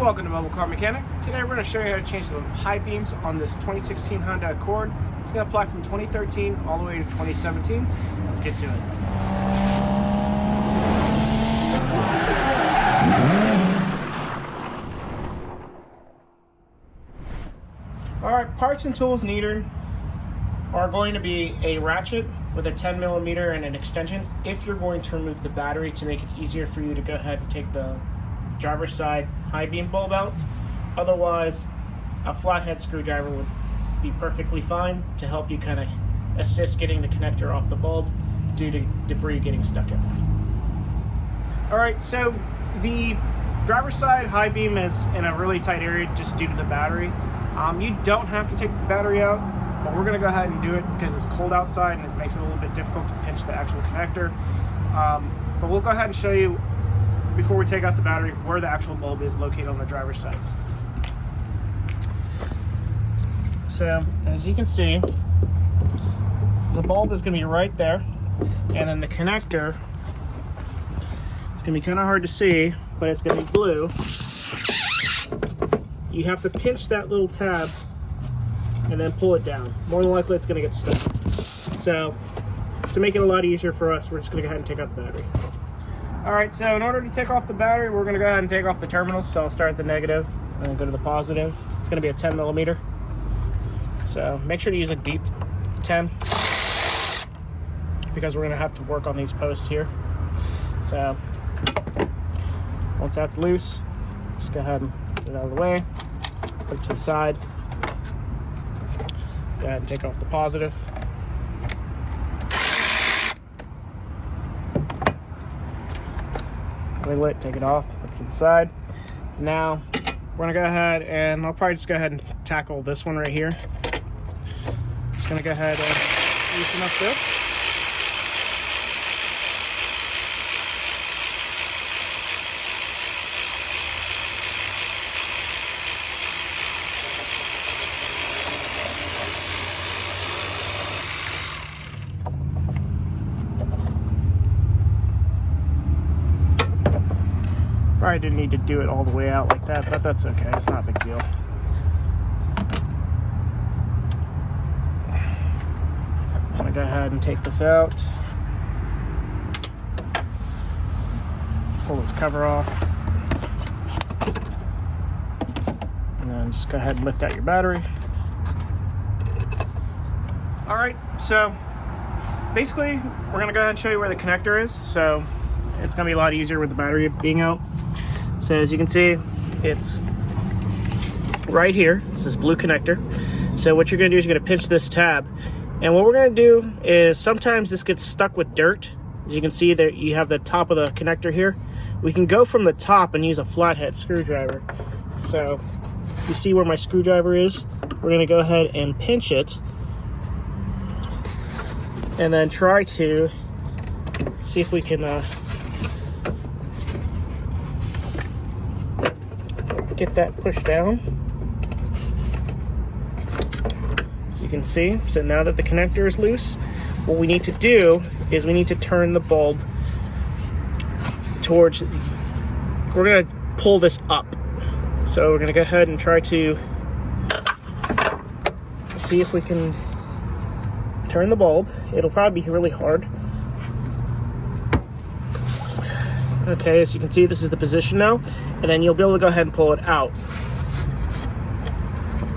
Welcome to Mobile Car Mechanic. Today we're going to show you how to change the high beams on this 2016 Honda Accord. It's going to apply from 2013 all the way to 2017. Let's get to it. Alright, parts and tools needed are going to be a ratchet with a 10mm and an extension if you're going to remove the battery to make it easier for you to go ahead and take the driver's side high beam bulb out. Otherwise, a flathead screwdriver would be perfectly fine to help you kind of assist getting the connector off the bulb due to debris getting stuck in there. Alright, so the driver's side high beam is in a really tight area just due to the battery. You don't have to take the battery out, but we're going to go ahead and do it because it's cold outside and it makes it a little bit difficult to pinch the actual connector. But we'll go ahead and show you, before we take out the battery, where the actual bulb is located on the driver's side. So, as you can see, the bulb is going to be right there, and then the connector, it's going to be kind of hard to see, but it's going to be blue. You have to pinch that little tab and then pull it down. More than likely it's going to get stuck. So, to make it a lot easier for us, we're just going to go ahead and take out the battery. Alright, so in order to take off the battery, we're going to go ahead and take off the terminals. So I'll start at the negative and then go to the positive. It's going to be a 10mm. So make sure to use a deep 10 because we're going to have to work on these posts here. So once that's loose, just go ahead and get it out of the way. Put it to the side. Go ahead and take off the positive. Wiggle it, take it off, put it to the side. Now, we're gonna go ahead and I'll probably just go ahead and tackle this one right here. Just gonna go ahead and loosen up this. Probably didn't need to do it all the way out like that, but that's okay. It's not a big deal. I'm gonna go ahead and take this out. Pull this cover off. And then just go ahead and lift out your battery. Alright, so basically we're gonna go ahead and show you where the connector is. So it's gonna be a lot easier with the battery being out. So as you can see, it's right here. It's this blue connector. So what you're gonna do is you're gonna pinch this tab. And what we're gonna do is sometimes this gets stuck with dirt. As you can see there, you have the top of the connector here. We can go from the top and use a flathead screwdriver. So you see where my screwdriver is? We're gonna go ahead and pinch it. And then try to see if we can get that pushed down. As you can see, so now that the connector is loose, what we need to do is we need to turn the bulb towards, we're going to pull this up. So we're going to go ahead and try to see if we can turn the bulb. It'll probably be really hard. Okay, as you can see, this is the position now, and then you'll be able to go ahead and pull it out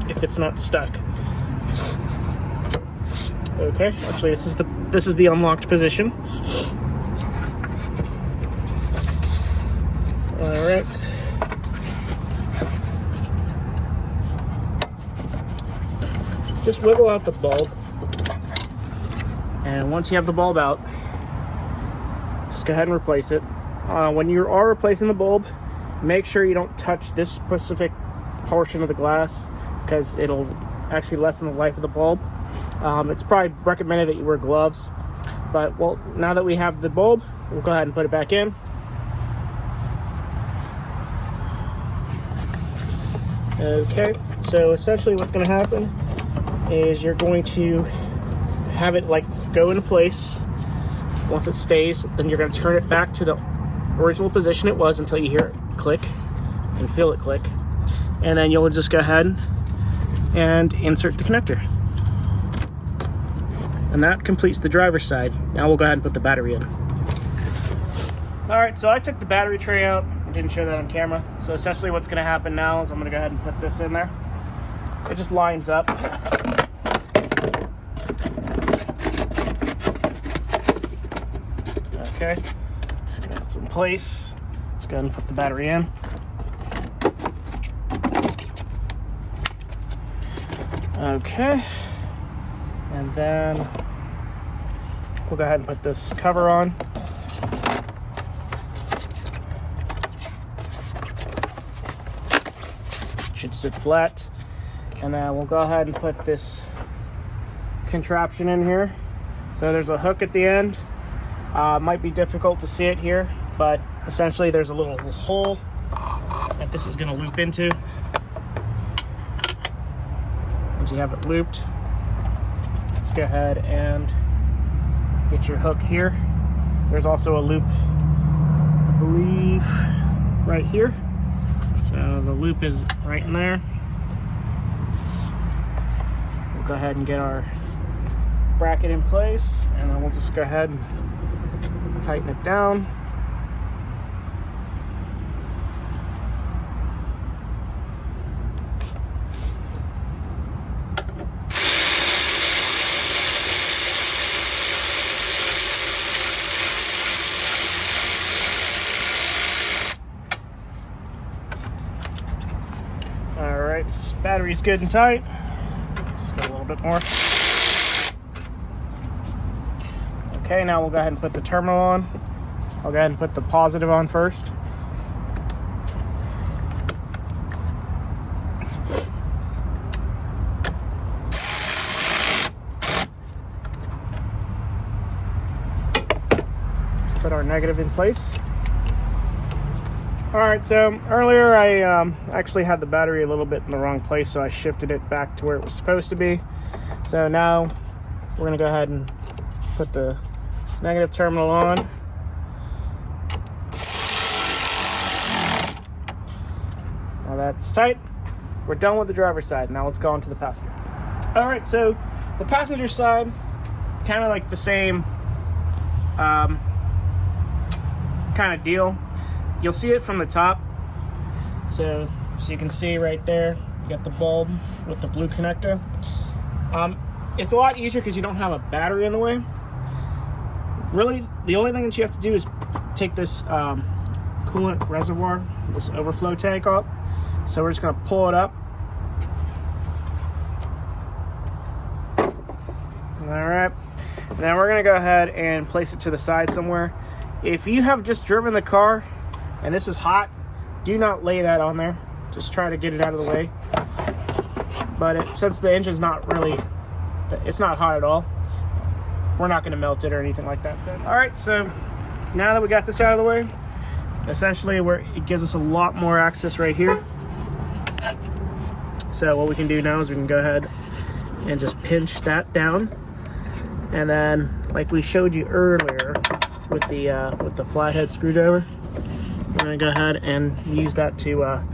if it's not stuck. Okay, actually this is the unlocked position. All right. Just wiggle out the bulb, and once you have the bulb out, just go ahead and replace it. When you are replacing the bulb, make sure you don't touch this specific portion of the glass because it'll actually lessen the life of the bulb. It's probably recommended that you wear gloves, but well, now that we have the bulb, we'll go ahead and put it back in. Okay, so essentially what's going to happen is you're going to have it like go into place. Once it stays, then you're going to turn it back to the original position it was until you hear it click. and feel it click. And then you'll just go ahead and insert the connector. And that completes the driver's side. Now we'll go ahead and put the battery in. All right, so I took the battery tray out. I didn't show that on camera. So essentially what's gonna happen now is I'm gonna go ahead and put this in there. It just lines up. Okay, that's in place. Let's go ahead and put the battery in. Okay, and then we'll go ahead and put this cover on. Should sit flat. And then we'll go ahead and put this contraption in here. So there's a hook at the end. Might be difficult to see it here, but essentially there's a little hole that this is gonna loop into. Once you have it looped, let's go ahead and get your hook here. There's also a loop, I believe, right here. So the loop is right in there. We'll go ahead and get our bracket in place, and then we'll just go ahead and tighten it down. Alright, battery's good and tight. Just got a little bit more. Okay, now we'll go ahead and put the terminal on. I'll go ahead and put the positive on first. Put our negative in place. Alright, so earlier I actually had the battery a little bit in the wrong place, so I shifted it back to where it was supposed to be. So now we're going to go ahead and put the negative terminal on. Now that's tight. We're done with the driver's side. Now let's go on to the passenger. Alright, so the passenger side, kind of like the same kind of deal. You'll see it from the top. So you can see right there, you got the bulb with the blue connector. It's a lot easier because you don't have a battery in the way. Really, the only thing that you have to do is take this coolant reservoir, this overflow tank up. So we're just gonna pull it up. All right, and then we're gonna go ahead and place it to the side somewhere. If you have just driven the car and this is hot, do not lay that on there. Just try to get it out of the way. But since the engine's not really, it's not hot at all, we're not gonna melt it or anything like that. So, all right, so now that we got this out of the way, essentially it gives us a lot more access right here. So what we can do now is we can go ahead and just pinch that down. And then, like we showed you earlier with the flathead screwdriver, we're gonna go ahead and use that to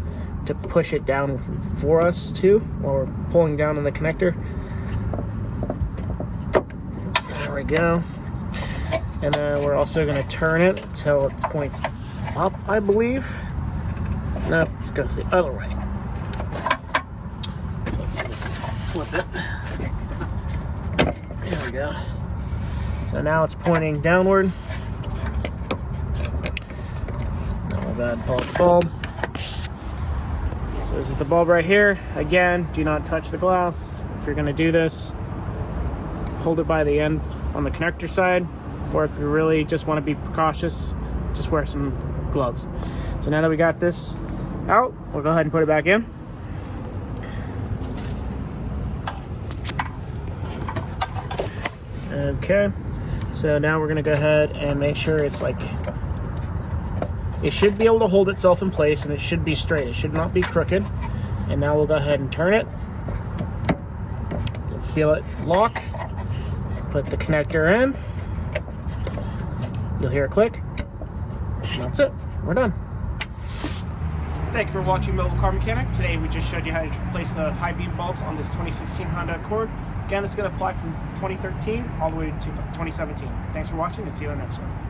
push it down for us too, while we're pulling down on the connector. There we go. And then we're also gonna turn it until it points up, I believe. No, let's go the other way. So let's flip it. There we go. So now it's pointing downward. Now we'll go ahead and pull the bulb. So this is the bulb right here. Again, do not touch the glass. If you're gonna do this, hold it by the end on the connector side, or if you really just want to be precautious, just wear some gloves. So now that we got this out, we'll go ahead and put it back in. Okay, so now we're gonna go ahead and make sure it's like, it should be able to hold itself in place and it should be straight. It should not be crooked. And now we'll go ahead and turn it. You'll feel it lock. Put the connector in. You'll hear it click. And that's it. We're done. Thank you for watching Mobile Car Mechanic. Today we just showed you how to replace the high beam bulbs on this 2016 Honda Accord. Again, this is going to apply from 2013 all the way to 2017. Thanks for watching and see you on the next one.